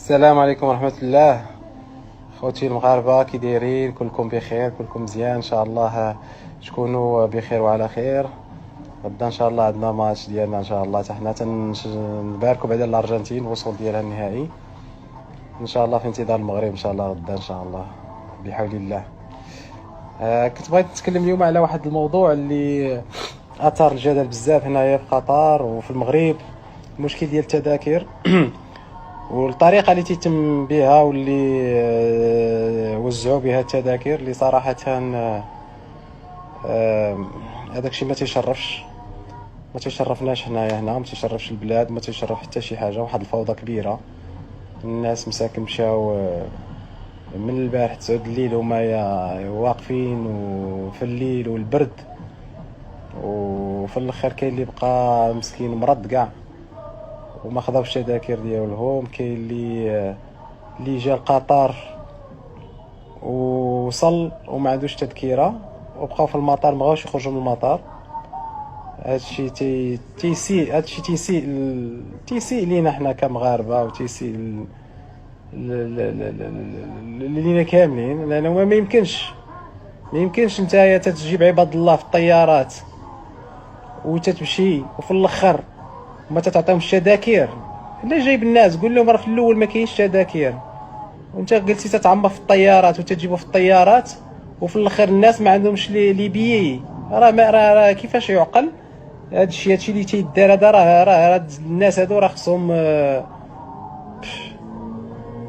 السلام عليكم ورحمة الله. خوتي المغاربة كي دايرين؟ كلكم بخير، كلكم مزيان ان شاء الله، تكونوا بخير وعلى خير. غدا ان شاء الله عندنا ماتش ديالنا ان شاء الله، حتى حنا تنباركوا بعدا الارجنتين الوصول ديالها النهائي ان شاء الله، في انتظار المغرب ان شاء الله غدا ان شاء الله بحول الله. كنت بغيت نتكلم اليوم على واحد الموضوع اللي اثار الجدل بزاف هنايا في قطر وفي المغرب، المشكل ديال التذاكر والطريقه اللي تيتم بها واللي وزعوا بها التذاكر، اللي صراحه هذاك الشيء ما تيشرفناش هنايا، ما تيشرفش البلاد، ما تيشرف حتى شي حاجه. واحد الفوضى كبيره، الناس مساكن مشاو من البارح 9 الليل هما واقفين، وفي الليل والبرد، وفي الاخر كاين اللي بقى مسكين مرض كاع وما خداوش التذاكر ديالهم. كاين اللي جا لقطر ووصل وما عندوش تذكيره وبقاو في المطار، ما بغاوش يخرجوا من المطار. هادشي تيسيء لينا حنا كمغاربه، وتيسيء لينا كاملين، لانه ما يمكنش نتايا تتجيب عباد الله في الطيارات وتتمشي وفي الاخر ما تعطيهمش تذاكر. الا جايب الناس قول لهم راه في الاول ما كاينش تذاكر، وانت قلتي تتعمر في الطيارات وتجيبوا في الطيارات، وفي الاخر الناس ما عندهمش لي بيي. راه كيفاش يعقل هادشي اللي تيدار هذا؟ راه الناس هادو راه خصهم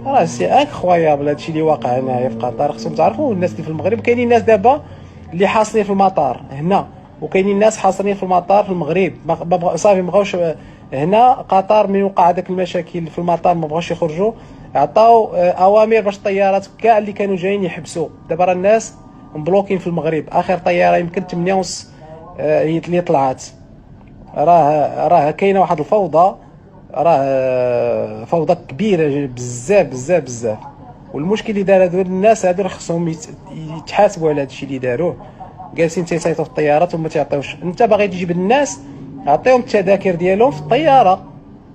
راه سي انكرويابل هادشي اللي واقع هنايا في قطر. خصهم تعرفوا الناس اللي في المغرب، كاينين ناس دابا اللي حاصلين في المطار هنا، وكاينين ناس حاصلين في المطار في المغرب صافي ما بغاوش هنا. قطر من وقع هذاك المشاكل في المطار ما بغاوش يخرجوا، عطاو اوامر باش الطيارات كاع اللي كانوا جايين يحبسوا. دابا راه الناس مبلوكين في المغرب، اخر طياره يمكن 8:30 هي اللي طلعت. راه كاينه واحد الفوضى، راه فوضى كبيره بزاف بزاف بزاف. والمشكل اللي دار هذو الناس هادو خصهم يتحاسبوا على هادشي اللي داروه. جالسين تيصيطوا في الطيارات وما تعطيوش. انت باغي تجيب الناس، عطيهم التذاكر ديالهم في الطياره،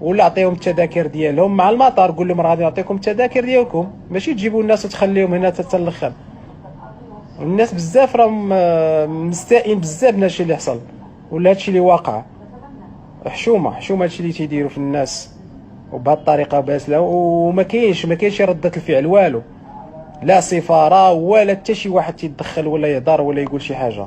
ولا عطيهم التذاكر ديالهم مع المطار، قول لهم راه غادي نعطيكم التذاكر ديالكم، ماشي تجيبوا الناس وتخليهم هنا حتى الاخر. الناس بزاف راهم مستائين بزاف من هادشي اللي حصل ولا هادشي اللي واقع. حشومه هادشي اللي تيديروا في الناس وبهذه الطريقه باسله، وما كاينش رده الفعل والو، لا سفاره ولا حتى شي واحد تيدخل ولا يهضر ولا يقول شي حاجه.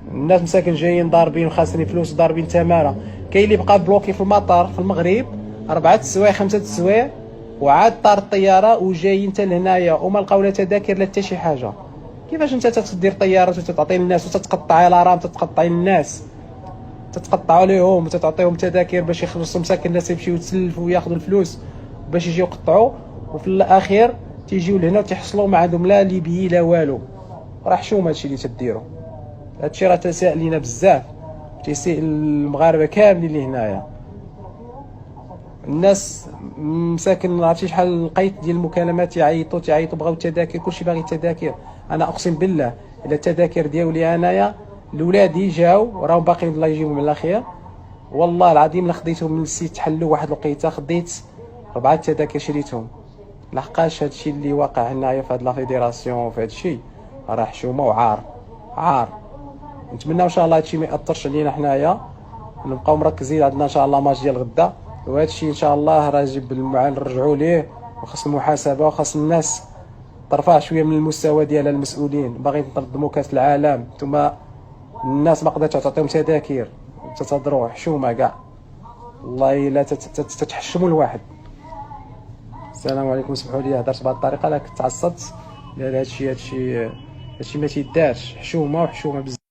الناس مساكن جايين ضاربين وخاسرين فلوس ضاربين تماره. كاين اللي بقى بلوكي في المطار في المغرب 4 السوايع 5 السوايع، وعاد طار الطياره وجايين حتى لهنايا وما لقاو لا تذاكر لا حتى شي حاجه. كيفاش انت تدير طيارات وتعطي للناس وتتقطع الارام، تتقطع الناس، تتقطعوا ليهم وتعطيهم تذاكر باش يخلصوا مساكن الناس يمشيو يتسلفوا وياخذوا الفلوس باش يجيو يقطعوا، وفي الاخير تيجيو لهنا وتيحصلوا ما عندهم لا ليبي لا والو. راه حشومه هادشي اللي تديروا. هادشي راه تساء لينا بزاف، تيسيء المغاربه كاملين اللي هنايا. الناس مساكن ما عرفتي شحال لقيت ديال المكالمات يعيطوا بغاو التذاكر، كلشي باغي التذاكر. انا اقسم بالله الا التذاكر ديالي انايا الاولادي جاو راهم باقيين الله يجيبهم على خير، والله العظيم لا خديتهم من السيت حلوا واحد الوقيته، خديت 4 تذاكر شريتهم. لحقاش هادشي اللي واقع هنايا في هاد لا فيدراسيون وفي هادشي راه حشومه وعار. نتمنى ان شاء الله هادشي ما ياثرش علينا حنايا، نبقاو مركزين. عندنا ان شاء الله ماتش ديال غدا، وهادشي ان شاء الله راه يجيب نرجعوا ليه، وخاص المحاسبه وخاص الناس ترفع شويه من المستوى ديال المسؤولين. باغيين تنظموا كاس العالم، ثم الناس ما قدرتش تعطيهم تذاكر، تتهضروا حشومه كاع. والله الا تتحشموا الواحد. السلام عليكم، سمحوا لي هضرت بهذه الطريقه، لا كنت تعصبت. لا هادشي ما تيدارش، حشومه بزاف.